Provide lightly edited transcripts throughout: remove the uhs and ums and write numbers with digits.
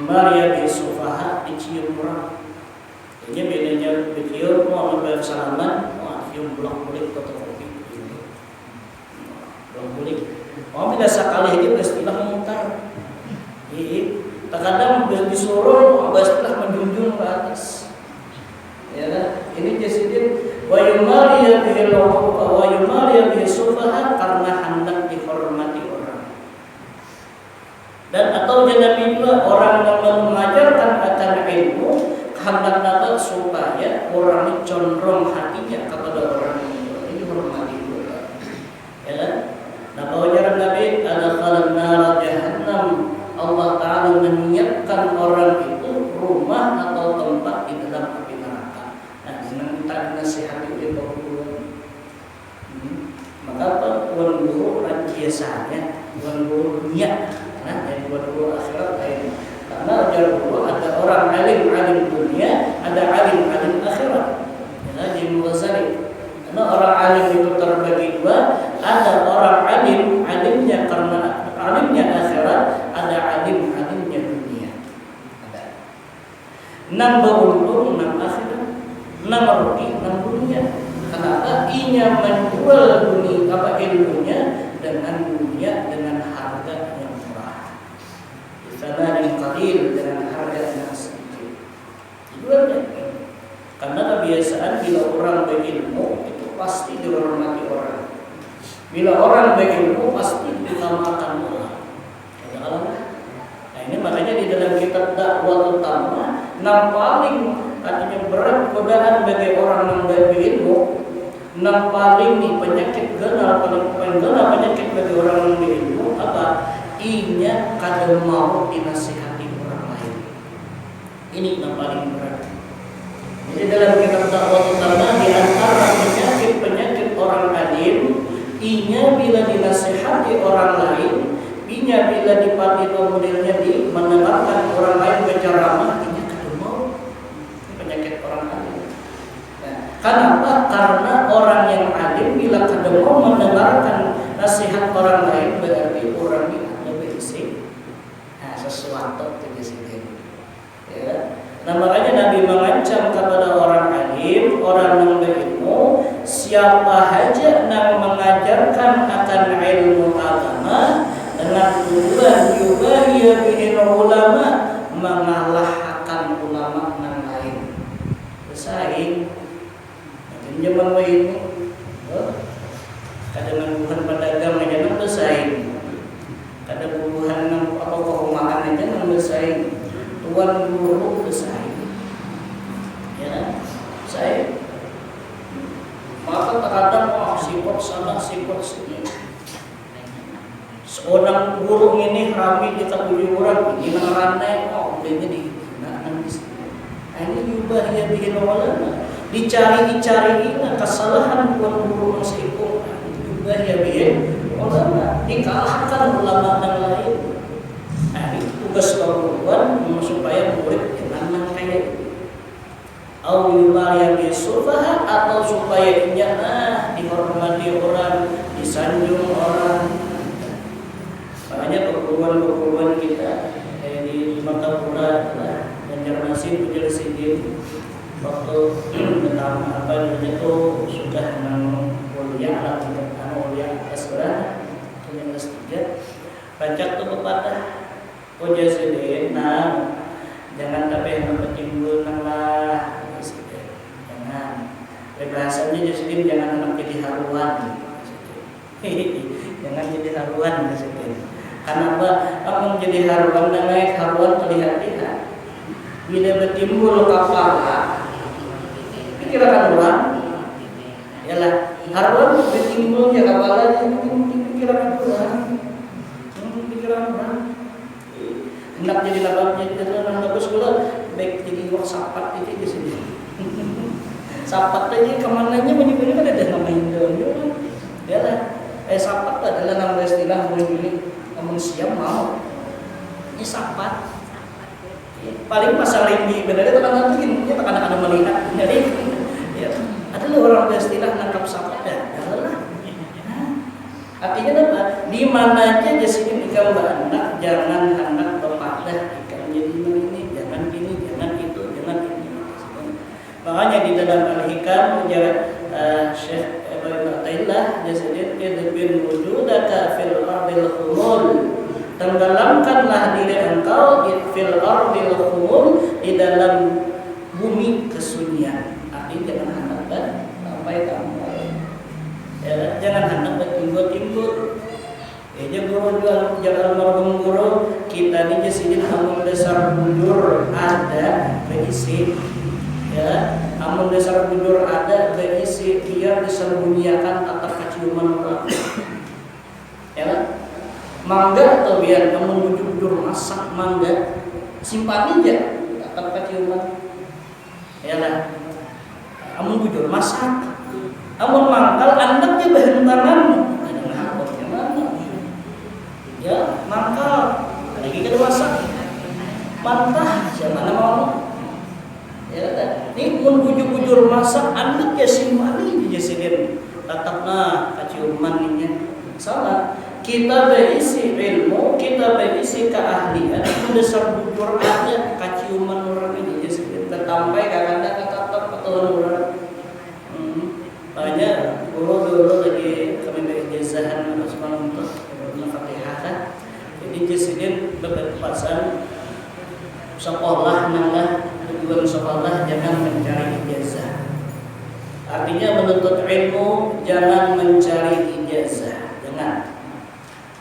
Maria sufaha dicium orang. Ini bedanya dicium mau lebar salaman, mau cium blok kulit fotokopi. Blok kulit. Mau tidak sekali aja istilah memutar. Terkadang disuruh istilah menjunjung ke atas. Ya kan? Ini jasidin wa yumariya bihi wa yumariya bihi sufaha karena hendak dihormati orang. Dan atau Nabi juga orang yang mengajarkan akan ilmu hendak dapat supaya orang ini condong hatinya kepada orang ini hormati juga. Ya kan? Nah, ajaran Nabi ada khalaqna jahannam. Allah Ta'ala menyiapkan orang itu rumah atau tempat di dalam api neraka. Nah, dengan kita dinasihati oleh Bapak Guru. Maka Tuan Guru biasanya Tuan Guru dunia, nah, dan Tuan Guru akhirat lain. Karena ajar Guru ada orang alim dunia, ada alim akhirat. Ya, di Ghazali. Karena orang alim itu terbagi dua, ada orang alimnya karena alimnya akhirat, ada alimnya dunia. Ada 6 beruntung, 6 akhirat, 6 rugi, 6 dunia. Kenapa? Inya menjual dunia ilmunya dengan dunia dengan harga yang murah. Sana yang qalil dengan harga yang sedikit. Jualnya. Karena kebiasaan bila orang berilmu itu pasti dihormati orang. Bila orang berilmu pasti diutamakan orang. Nah, ini makanya di dalam kitab Dakwah Utama paling artinya berat godaan bagi orang yang berilmu, paling nih penyakit paling penyakit bagi orang yang berilmu apa? Inya kada mau dinasihati orang lain. Ini yang paling berat. Jadi dalam kitab Dakwah Utama di antara penyakit orang alim, inya bila dinasihati orang lain, inya bila dipati modelnya di mendengarkan orang lain berceramah, inya kada mau. Ini penyakit orang alim. Nah, kenapa? Karena orang yang alim bila kada mau mendengarkan nasihat orang lain berarti orang ini ada berisi sesuatu di sini. Ya. Nah, makanya Nabi mengancam kepada orang alim, orang yang berilmu, siapa saja yang mengajarkan akan ilmu agama dengan tujuan yubahiya bihi ulama, mengalahkan ulama yang lain. Bersaing. Nah, zaman ini kadang bukan pedagang aja yang bersaing. Kadang buruhan apa perumahan aja yang bersaing. Tuan guru bersaing, ya, saya. Maka terkadang sipot sana, sipot sini. Seorang guru ini rame kita 7 orang, ini ranai, dia di, ini juga dia bikin ulama. Dicari kesalahan tuan guru meskipun juga dia bikin ulama, dikalahkan ulama yang lain. Tugas perempuan supaya murid dengan kayak awilaya bisufaha atau supaya dihormati orang, disanjung orang. Makanya perguruan kita di Makapura Banjarmasin Pujalsidin waktu pertama itu sudah kuliah S1 kuliah S3 baca tuh kepada Pujalsidin, jangan tapi yang bertimbul lah, jangan. Bahasanya Jasidin jangan anak jadi haruan, jangan jadi haruan Jasidin. Kenapa? Kamu jadi haruan dan naik haruan terlihat-lihat. Bila bertimbul kepala, pikiran haruan, yalah haruan bertimbulnya kepala jadi pikiran haruan, hendak jadi labangnya jalan bagus pula baik jadi wak sapat itu di sini. Sapat tadi kemananya menyebutnya kan ada nama Indo, ya lah. Sapat adalah nama istilah menyebut manusia mau. Ini sapat. Paling pasal ringi benar itu kan mungkin dia akan ada melihat. Jadi ya adalah orang beristilah nangkap sapat dah. Artinya apa? Di mana aja jadi digambar anak jangan anak pepadah ikan jadi ini jangan gini dalam Al-Hikam ujar Syekh Ibnu Taimiyah jadi idbin wujudaka fil ardil khumul, tenggelamkanlah diri engkau fil ardil khumul, di dalam bumi kesunyian. Artinya jangan hendak sampai kamu ya, jangan hendak bertinggut-tinggut. Ya guru jangan marhum guru kita ni jadi amun dasar bujur ada berisi ya, amun dasar bujur ada berisi biar disembunyikan atas kaciuman orang ya, mangga atau biar amun bujur masak mangga simpan aja atas kaciuman ya lah, amun bujur masak amun mangkal andaknya bahan tanganmu ya, mangkal lagi ke masak mantah siapa nama mau ya, ini mun bujur-bujur masak anak ya simali di sini tatapna kaciuman ini salah. Kita berisi ilmu, kita berisi keahlian, dasar bujur ada kaciuman orang ini di sini tertampai kakanda kakak atau orang banyak guru dulu lagi kami berijazahan apa semalam tuh Fatihah. Jadi disini berkepasan sekolah nanglah tujuan sekolah jangan mencari ijazah. Artinya menuntut ilmu jangan mencari ijazah, jangan.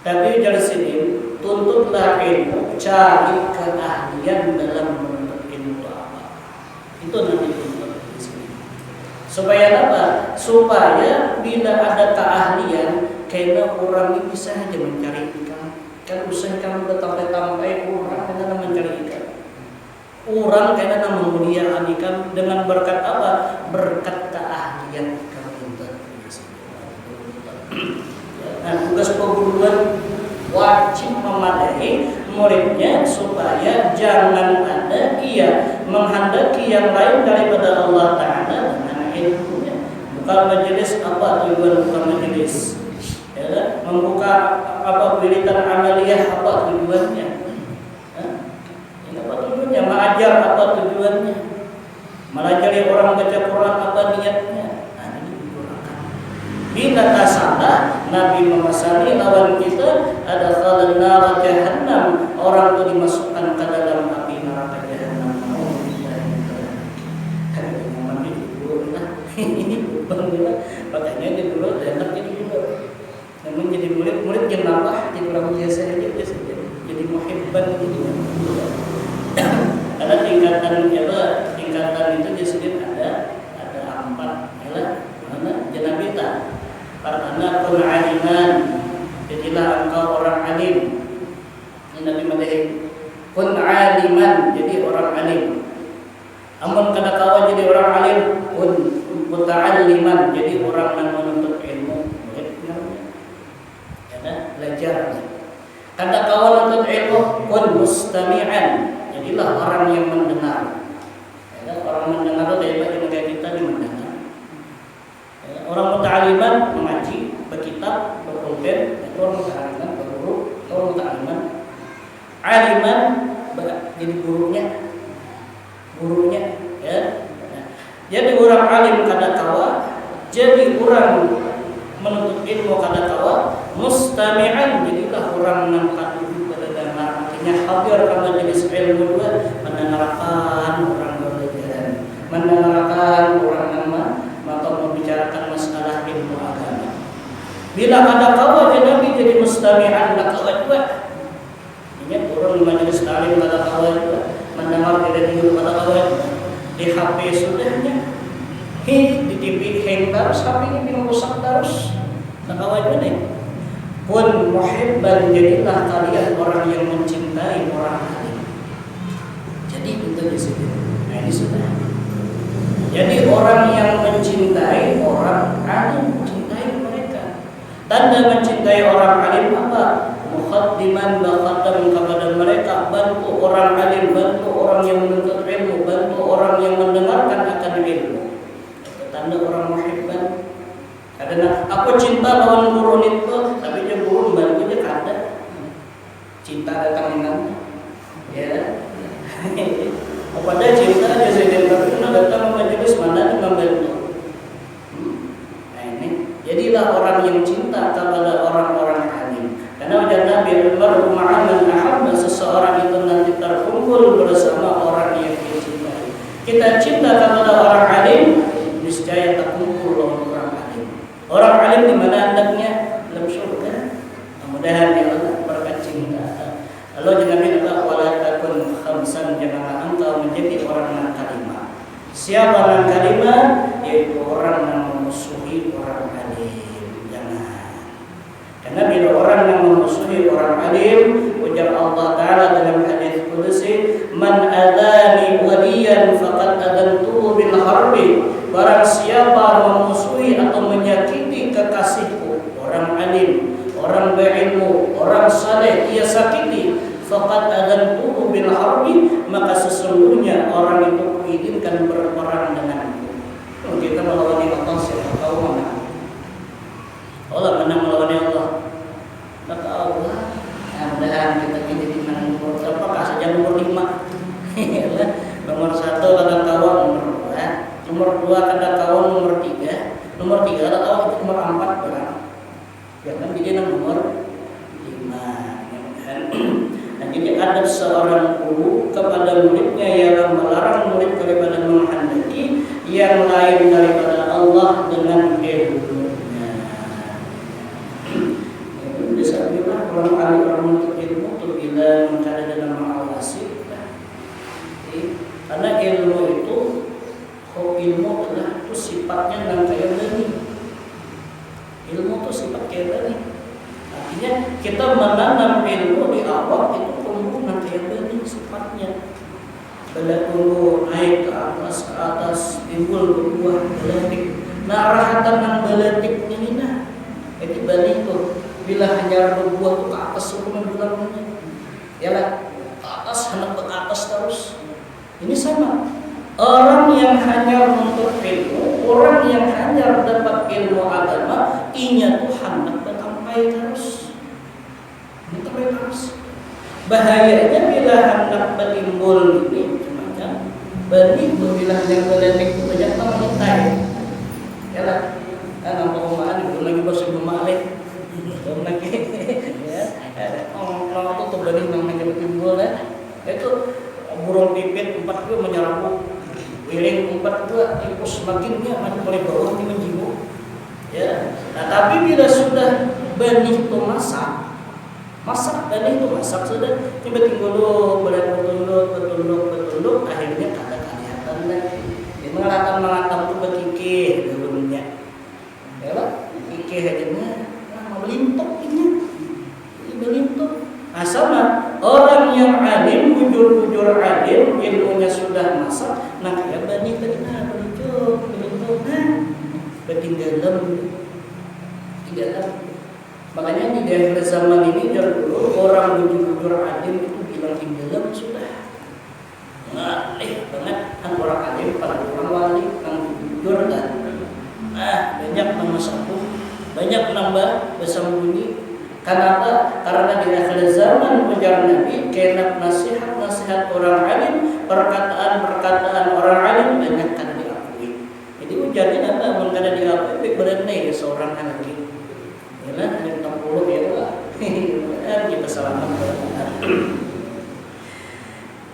Tapi dari sini tuntutlah ilmu, cari keahlian dalam menuntut ilmu apa. Itu nanti tuntut di sini. Supaya apa? Supaya bila ada keahlian, karena orang ini bisa saja mencari ikan. Kan usaha kamu bertampai-tampai orang karena mencari ikan. Orang karena memuliakan ikan dengan berkat apa? Berkat keahlian kamu itu. Nah, tugas perguruan wajib memadai muridnya supaya jangan ada ia menghendaki yang lain daripada Allah Ta'ala dengan ilmunya. Bukan majelis apa tujuan bukan majelis. Ya, membuka apa wiridan amaliyah apa tujuannya? Ini apa tujuannya? Mengajar apa tujuannya? Melajari orang baca Quran apa niatnya? Nah, ini digunakan. Bila tak salah, Nabi memasani lawan kita ada khalana jahannam, orang itu dimasukkan ke dalam api neraka jahannam. Makanya dia dulu enak jadi dulu. Namun jadi murid yang nambah jadi orang biasa aja jadi muhibban gitu. Karena tingkatan itu di sini ada 4 ya mana janabita. Karena kun aliman, jadilah engkau orang alim. Ini Nabi madahi kun aliman, jadi orang alim. Amun kada kawan jadi orang alim, kun muta'alliman, jadi orang yang menuntut ilmu. Belajar. Kata kawan untuk ilmu kun mustami'an, jadilah orang yang mendengar. Ya, orang mendengar itu kayak kita ini mendengar. Ya, orang muta'aliman mengaji, berkitab, berpulpen, itu orang muta'aliman, berguru, orang muta'aliman. Aliman jadi gurunya, ya. Jadi orang alim kada kawa, jadi orang menuntut ilmu kada kawa, mustami'an jadilah orang yang kadu pada dengar, artinya hadir ke majelis ilmu dua, mendengarkan orang belajar, mendengarkan orang yang atau membicarakan masalah ilmu agama. Bila kada kawa jadi mustami'an kada kawa juga. Ini orang majelis talim kada kawa juga, mendengar radio kada kawa juga. Di HP sudahnya, di TV hang terus, HP-nya bingung rusak terus. Nakawal ini pun muhibban, jadilah kalian orang yang mencintai orang alim. Jadi itu di sini. Nah ini sudah. Jadi orang yang mencintai orang alim, mencintai mereka. Tanda mencintai orang alim apa? Muqaddiman baqaddam kepada mereka, bantu orang alim, bantu orang yang menuntut ilmu, bantu orang yang mendengarkan akan ilmu. Itu tanda orang muhibban. Karena aku cinta lawan guru itu, tapi dia guru membantu dia kada. Cinta datang dengan ya. Kepada cinta dia sedang berkena datang majelis mana jadilah orang yang cinta kepada orang-orang alim. Karena wajah Nabi al-mar'u ma'a man ahabba, seseorang itu nanti terkumpul bersama orang yang dia cintai. Kita cinta kepada orang alim, niscaya terkumpul orang alim. Orang alim di mana hendaknya? Dalam surga. Mudah-mudahan ya Allah berkat cinta. Allah jangan minta wala takun khamsan, janganlah engkau menjadi orang yang kalimah. Siapa yang kalimah? Yaitu orang yang memusuhi orang alim. Jangan. Karena bila orang yang memusuhi orang alim, ujar Allah Ta'ala dalam hadis qudsi, man adani waliyan faqad adantuhu bil harbi. Barang siapa memusuhi atau menyakiti kekasihku, orang alim, orang berilmu, orang saleh, ia sakiti, faqad adantuhu bil harbi, maka sesungguhnya orang itu kuizinkan berperang denganku. Kalau kita melawan Allah, siapa tahu menang. Allah menang melawan Allah. Maka Allah, mudah-mudahan kita jadi menang nomor berapa saja nomor 5. Nomor 1 kadang kawan nomor 2, nomor 2 kadang kawan nomor 3, nomor 3 kadang kawan itu nomor 4 berang. Jangan jadi nomor 5. Nah, jadi adab seorang guru kepada muridnya yang melarang murid daripada menghendaki yang lain daripada Allah dengan ilmunya. Itu bisa bilang orang alim orang menuntut ilmu itu bila mencari dalam mengawasi. Karena ilmu itu, ilmu adalah itu sifatnya dan kayak benih. Ilmu itu sifat kayak benih. Artinya kita menanam ilmu di awal itu tumbuh nanti yang benih sifatnya. Bila tumbuh naik ke atas timbul berbuah beletik. Nah rahatan yang beletik ini nah itu benih itu. Bila hanya berbuah itu ke atas sebelum bulannya, ya lah ke atas hendak ke atas terus. Ini sama. Orang yang hanya menuntut ilmu, orang yang hanya dapat ilmu agama, inya tuh hendak bersampai terus. Sampai terus. Bahayanya bila hendak berimbul ini macam benih bila yang beletik itu banyak namanya tai. Ya lah. Nampak umaan itu lagi bos memalik. Belum lagi. Ya. Orang itu tuh benih namanya berimbul ya. Itu burung pipit 4 itu menyerbu. Wiring 4 itu tikus semakinnya mana mulai bawah ini menjimu. Ya. Nah, tapi bila sudah benih itu masak benih itu masak sudah tiba-tiba bertunduk akhirnya kada kelihatan lagi. Dia mengatang itu berkikih dalamnya. Ya lah, kikih aja melintok ini. Melintok. Nah, sama orang yang alim, bujur alim, ilmunya sudah masak, nah kayak benih tadi melintok, ketinggalan. Makanya di akhir zaman ini dulu orang bujur alim itu bilang tinggalan sudah. Ngalih banget kan orang alim pada orang wali yang bujur kan. Banyak nama satu, banyak nambah bersembunyi. Kenapa? Karena di akhir zaman ujar Nabi, karena nasihat orang alim, perkataan orang alim banyak kan diakui. Jadi ujarnya apa? Mengkada diakui, berani seorang lagi. Yalah, yang 60 ya lah. Kita salahkan benar.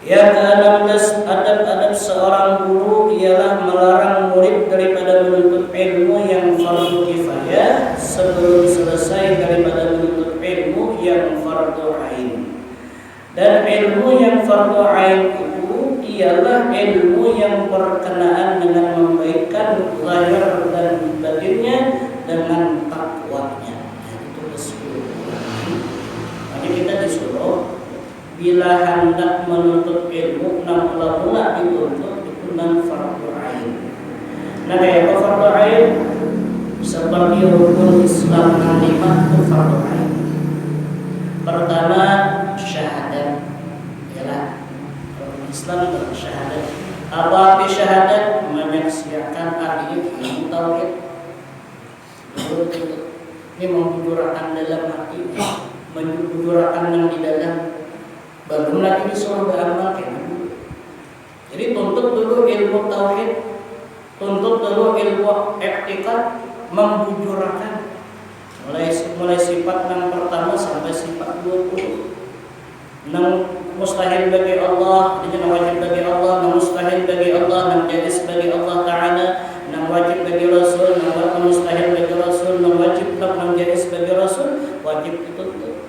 Yang ke-16 adab-adab seorang guru ialah melarang murid daripada menuntut ilmu yang fardu kifayah sebelum selesai daripada menuntut ilmu yang fardu ain. Dan ilmu yang fardu ain itu ialah ilmu yang berkenaan dengan membaikkan zahir dan batinnya dengan takwanya. Itu keseluruhan. Jadi kita disuruh bila hendak menuntut ilmu mula-mula dituntut itu nan fardu ain. Nah kayak apa fardu ain? Seperti rukun Islam 5 itu fardu ain. Pertama syahadat. Ialah rukun Islam bersyahadat. Apa arti syahadat? Menyaksikan ahli ilmu tauhid. Ini membujurkan dalam hati, membujurkan yang di dalam. Belum lagi disuruh beramal kayak dulu. Jadi tuntut dulu ilmu tauhid, tuntut dulu ilmu i'tiqad, membujurkan. mulai sifat yang pertama sampai sifat 20. Nang mustahil bagi Allah, nang wajib bagi Allah, nang mustahil bagi Allah, nang jaiz bagi Allah Ta'ala, nang wajib bagi Rasul, nang mustahil bagi Rasul, nang wajib nang jaiz bagi Rasul, wajib dituntut.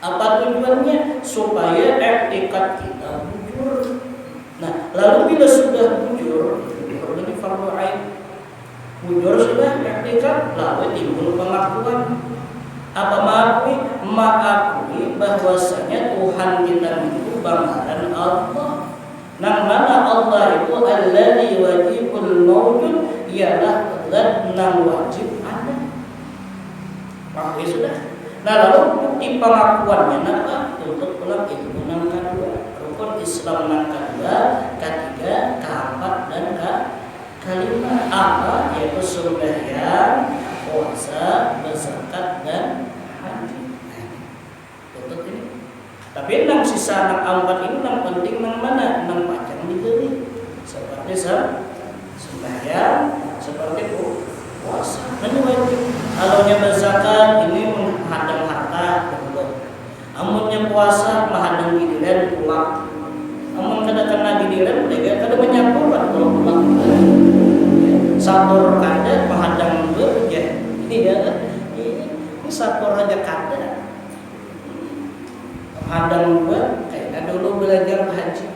Apa tujuannya? Supaya etikat kita bujur. Nah, lalu bila sudah bujur, ini fardu ain. Bujur sudah etikat, lalu timbul pengakuan. Apa mengakui bahwasanya Tuhan kita itu bangsaran Allah. Nang mana Allah itu alladzi wajibul mawjud, ialah zat nang wajib ada. Maka sudah. Nah, lalu bukti pengakuannya apa? Untuk ulang ilmu nang kedua, rukun Islam nang kedua, ketiga, keempat dan kelima. Apa? Yaitu sembahyang, puasa, berzakat dan haji. Tutup ini. Tapi nang sisa nang empat ini nang penting nang mana? Nang pacang dibeli. Seperti sembahyang, seperti puasa. Ini wajib. Alaunya berzakat ini menghadang harta, betul. Amunnya puasa menghadang gidiran pulang. Amun kada gidiran mereka kada menyapu kalau pulang. Satu kada menghadang bekerja. Ini satu raja kada. Menghadang buat kayak dulu belajar haji.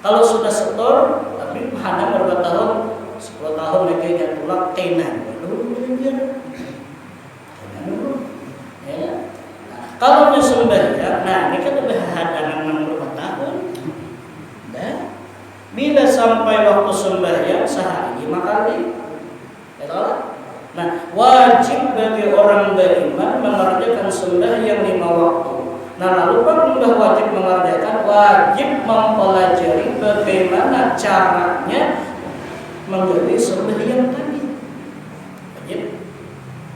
Kalau sudah setor, tapi menghadang berapa tahun? 10 tahun lagi dia pulang tenan. Dulu belajar. Ya. Kalau sembahyang, nah ini kan lebih hadangan 60 tahun. Dan bila sampai waktu sembahyang sehari 5 kali, nah wajib bagi orang beriman mengerjakan sembahyang 5 waktu. Nah lalu kalau wajib mengerjakan, wajib mempelajari bagaimana caranya menjadi sembahyang tadi. Wajib.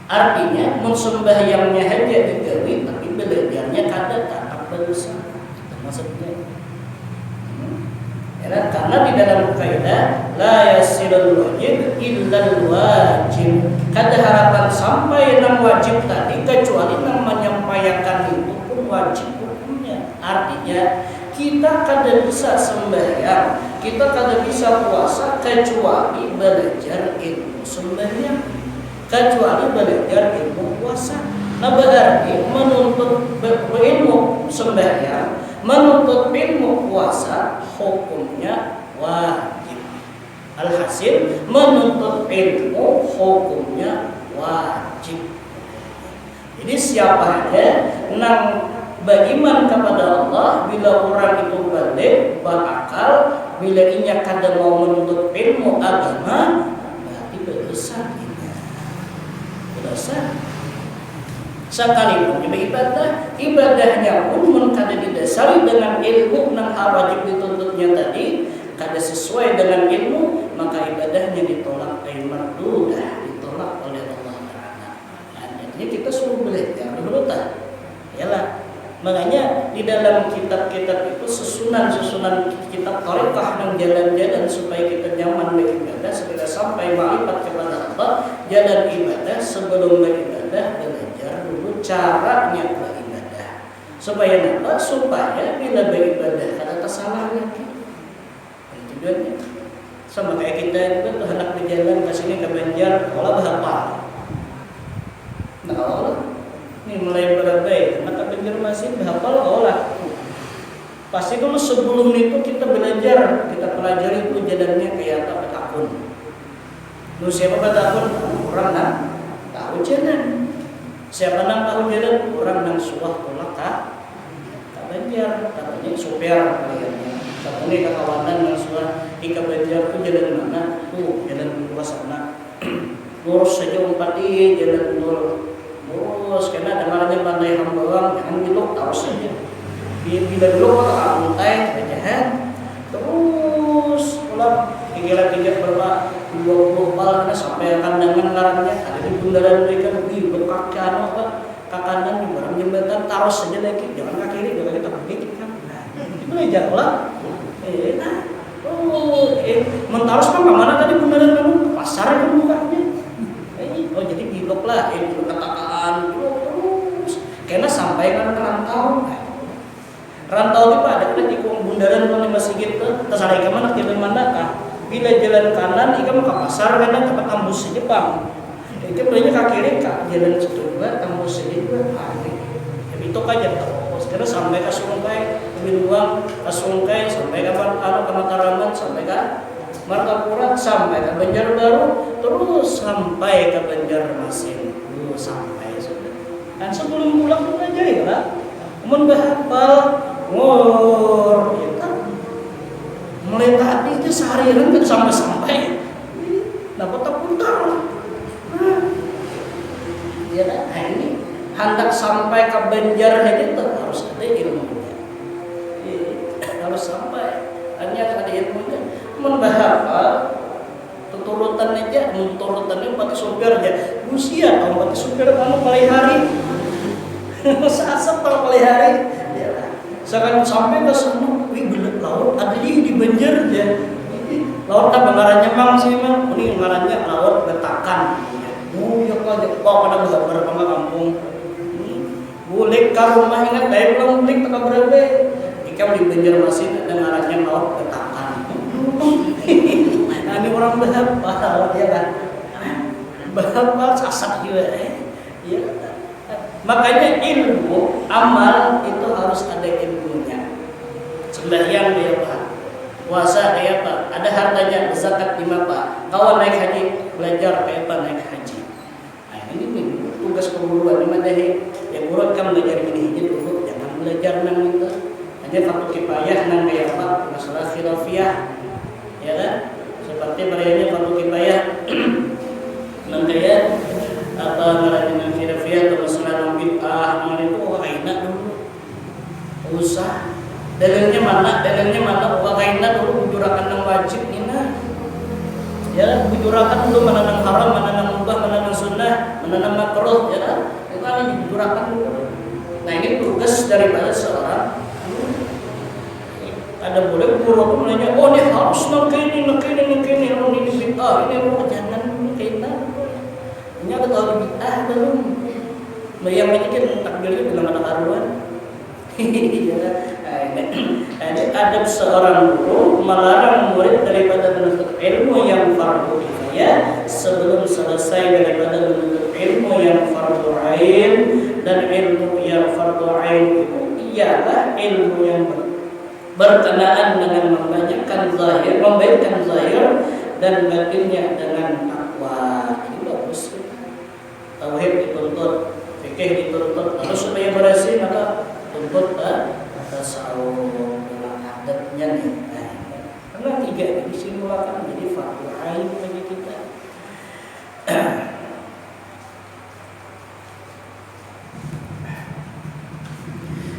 Artinya sembahyangnya hanya digawi, tapi belajarnya kada tak berdosa. Itu maksudnya. Ya, karena di dalam kaidah la yasilul wajib illal wajib. Kada harapan sampai nang wajib tadi kecuali nang menyampaikan itu pun wajib hukumnya. Artinya kita kada bisa sembahyang, kita kada bisa puasa kecuali belajar ilmu sembahyang, kecuali belajar ilmu puasa. Nah berarti menuntut ilmu sembahyang, menuntut ilmu puasa hukumnya wajib. Alhasil menuntut ilmu hukumnya wajib. Jadi siapa aja nang beriman kepada Allah, bila orang itu balik, berakal, bila inya kada mau menuntut ilmu agama, berarti berdosa. Berdosa. Sekalipun ibadahnya pun kada didasari dengan ilmu nang wajib dituntutnya tadi, kada sesuai dengan ilmu, maka ibadahnya ditolak mardudah, ditolak oleh Allah Ta'ala. Nah, jadi kita suruh belajar dulu tak? Yalah. Makanya di dalam kitab-kitab itu susunan kitab thariqah dan jalan-jalan supaya kita nyaman beribadah, supaya sampai ma'rifat kepada Allah, jalan ibadah sebelum beribadah belajar dulu caranya beribadah. Supaya apa? Supaya bila beribadah kada tersalah lagi. Tujuannya sama kayak kita itu hendak berjalan ke sini ke Banjar, olah berapa? Nah, olah ini mulai berbeda, maka Banjarmasin hafal olah. Pasti dulu sebelum itu kita belajar, kita pelajari itu jalannya kayak apa takun. Lu siapa takun? Orang nang tahu jalan. Siapa nang tahu jalan? Orang nang suah tolak tak Banjar, katanya supir kaliannya. Katanya kekawanan nang suah ika Banjar itu jalan mana? Tuh jalan luas sana. Lurus saja umpati jalan dulu. Terus karena dengarnya pandai hambawang, jangan bilok tahu saja. Bila bilok atau untai jahat. Terus pulang kira-kira berapa 20 bal karena sampai kandangan larangnya ada di bundaran mereka lebih berkaki apa kanan di barang jembatan taruh saja lagi, jangan ke kiri, jangan kita pergi kan. Nah, itu aja lah. Mentarus kan mana tadi bundaran kamu pasar kan bukanya. Oh jadi bilok lah, bilok kata sampai kan rantau. Rantau itu ada kan di bundaran kalau masih gitu, terus ada ikan mana jalan mana kah? Bila jalan kanan ikan ke pasar kan tempat tembus Jepang. Itu berarti ke kiri kak jalan situ juga tembus juga. Itu aja terus karena sampai ke Sungkai, Binuang, ke Sungkai sampai ke Mataraman, sampai ke Martapura, sampai ke Banjarbaru, terus sampai ke Banjarmasin, sampai sudah. Dan sebelum pulang pun aja ya lah, mun bahapal ngor, ya kan? Mulai tadi itu seharian kita sampai, dapat terputar. Ya kan? Nah ini hendak sampai ke Banjar aja tuh harus ada ilmunya. Harus sampai, hanya ada ilmunya. Membahapa tuturutan aja, tuturutannya pakai supir aja. Usia tahu pakai supir kamu kali hari. Asap kalau kali hari. Ya lah. Sekarang sampai ke sana, belut laut ada di Banjar aja. Laut apa ngarannya mang sih mang? Ini ngarannya laut Betakan. Oh ya aja, pada beberapa kampung. Bulik ke rumah ingat dari pulang bulik tak berapa? Ikam di Banjarmasin ada ngarannya laut Betakan. Nah, ini orang bahapa ya kan? Bahapa sasak juga ya. Makanya ilmu amal itu harus ada ilmunya. Sembahyang kayak apa? Puasa kayak apa? Ada hartanya, zakat di apa? Kawan naik haji, belajar kayak apa naik haji. Nah, ini tugas perguruan di mana ya guru kan belajar ini dulu, jangan belajar nang itu. Hanya fardu kifayah nang kayak apa? Masalah khilafiyah. Ya kan? Seperti barangnya fardu kifayah nang kayak apa ngaranna khilafiyah atau masalah bid'ah nang itu kaina dulu. Usah dalilnya mana kaina dulu bujurakan nang wajib nina. Ya, bujurakan dulu mana nang haram, mana nang mubah, mana nang sunnah, mana nang makruh, ya kan? Itu kan dibujurakan dulu. Nah, ini tugas daripada seorang ada boleh guru menanya, oh ini harus ini, ini bid'ah, ini jangan kaina. Ini ada tahu bid'ah belum? Yang ini kan takbirnya bilang ada karuan. Jadi adab seorang guru melarang murid daripada menuntut ilmu yang fardu kifayah sebelum selesai daripada menuntut ilmu yang fardu ain, dan ilmu yang fardu ain itu ialah ilmu yang berkenaan dengan membacakan zahir dan batinnya dengan takwa. Ini bagus. Tauhid dituntut, fikih dituntut, lalu supaya berhasil maka tuntut tasawuf dengan adabnya nih. Karena tiga ini disimulkan menjadi fardu ain bagi kita.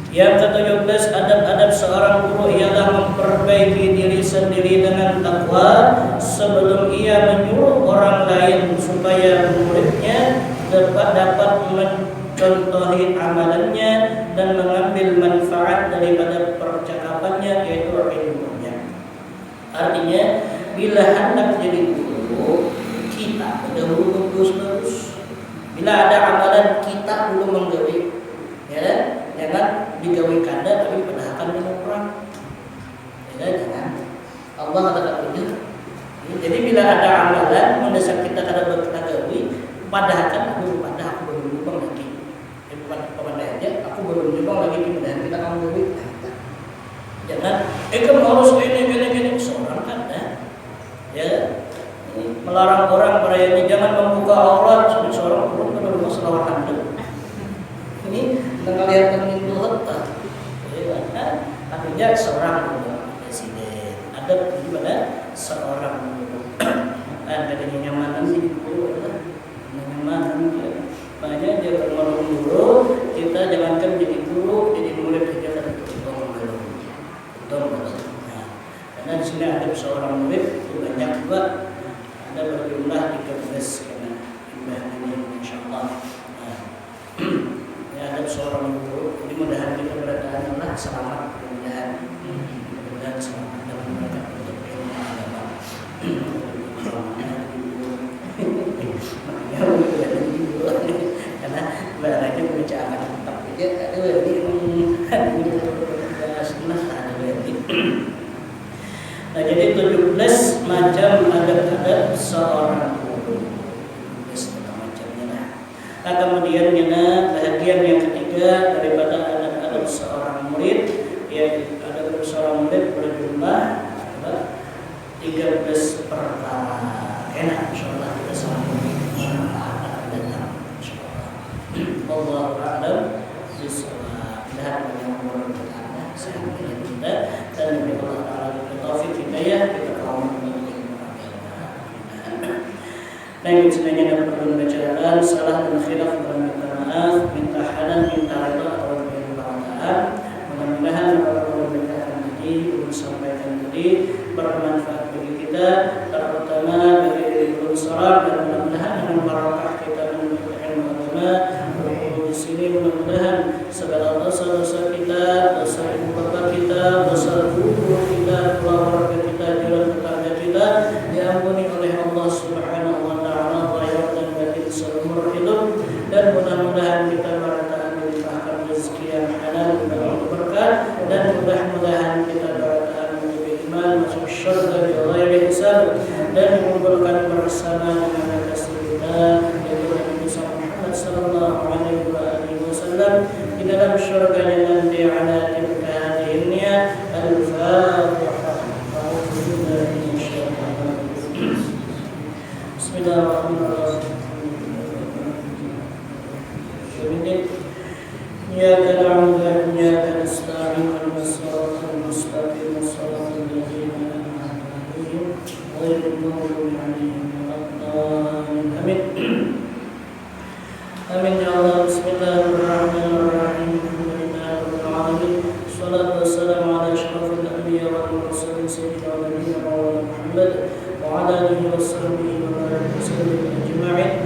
Yang ke-17 adab-adab seorang guru ialah memperbaiki diri sendiri dengan takwa sebelum ia menyuruh orang lain supaya muridnya dapat mencontohi amalannya dan mengambil manfaat daripada percakapannya, yaitu ilmunya. Artinya bila hendak jadi guru kita dahulu bagus. Bila ada amalan kita dulu menggawe, ya jangan digawe kada tapi padahal dengan kurang. Ya jangan. Allah kata begitu. Jadi bila ada amalan mendesak kita kada gawe, padahal aku belum nyumbang lagi. Kepada aja aku belum nyumbang lagi kemudian kita kamu gawe. Jangan kamu harus ini seorang kada. Ya. Melarang orang berani jangan membuka aurat seorang pun pada masalah handal. Ini tengah lihat temin Tuhan artinya seorang presiden ada gimana seorang ada kenyamanan di guru kenyamanan banyak dia bermalam guru kita jangankan jadi guru jadi murid saja kan betul karena di sini ada seorang murid itu banyak juga ada berjumlah 13 karena jumlah ini insyaallah. Ada seorang guru, mudah-mudahan kita bertahan Allah selamat, mudah-mudahan selamat dalam berangkat untuk ilmu agama. Karena barangnya baca akan tetap. Ya, ada ini nah, jadi 17 macam adat-adat seorang guru. 17 macamnya lah. Nah, kemudian bahagian yang ketiga daripada adat-adat seorang murid, ya adat seorang murid berjumlah 13 perkara. Enak, insyaallah kita sambung datang insyaallah. Wallahu a'lam bishawab. Dan yang berkata saya kita dan demi Allah Taala taufik hidayah kita kaum muslimin dan sebenarnya dapat membacakan salah dan khilaf dan minta maaf, minta halal, minta ridha atau bermanfaat. Mudah-mudahan apa yang dikatakan tadi disampaikan tadi bermanfaat bagi kita, terutama bagi diri berusaha, dan mudah-mudahan dengan barakah kita menuntut ilmu agama di sini, mudah-mudahan segala dosa-dosa kita, dosa ibu bapa kita, dosa guru kita, keluarga kita, jalan tetangga kita diampuni oleh Allah Subhanahu wa taala lahir dan batin seumur hidup, dan mudah-mudahan kita barataan dilimpahkan rezeki yang halal dan berkah, dan mudah-mudahan kita barataan menjadi iman masuk syurga bighairi hisab, dan dikumpulkan bersama dengan kasih kita yaitu Nabi Muhammad sallallahu alaihi wasallam di dalam syurganya nanti ala tilka hadhihi al-Fatihah. Bismillahirrahmanirrahim. Iyyaka na'budu wa iyyaka nasta'in ihdinas siratal mustaqim siratal ladzina an'amta 'alaihim ghairil maghdubi 'alaihim waladdallin. Amin. Amin ya Allah. Bismillahirrahmanirrahim. Alhamdulillahirabbil alamin. Wassalatu wassalamu ala asyrafil anbiya wal mursalin sayyidina wa nabiyyina Muhammad wa ala alihi washabbihi wa barik wa sallim ajma'in.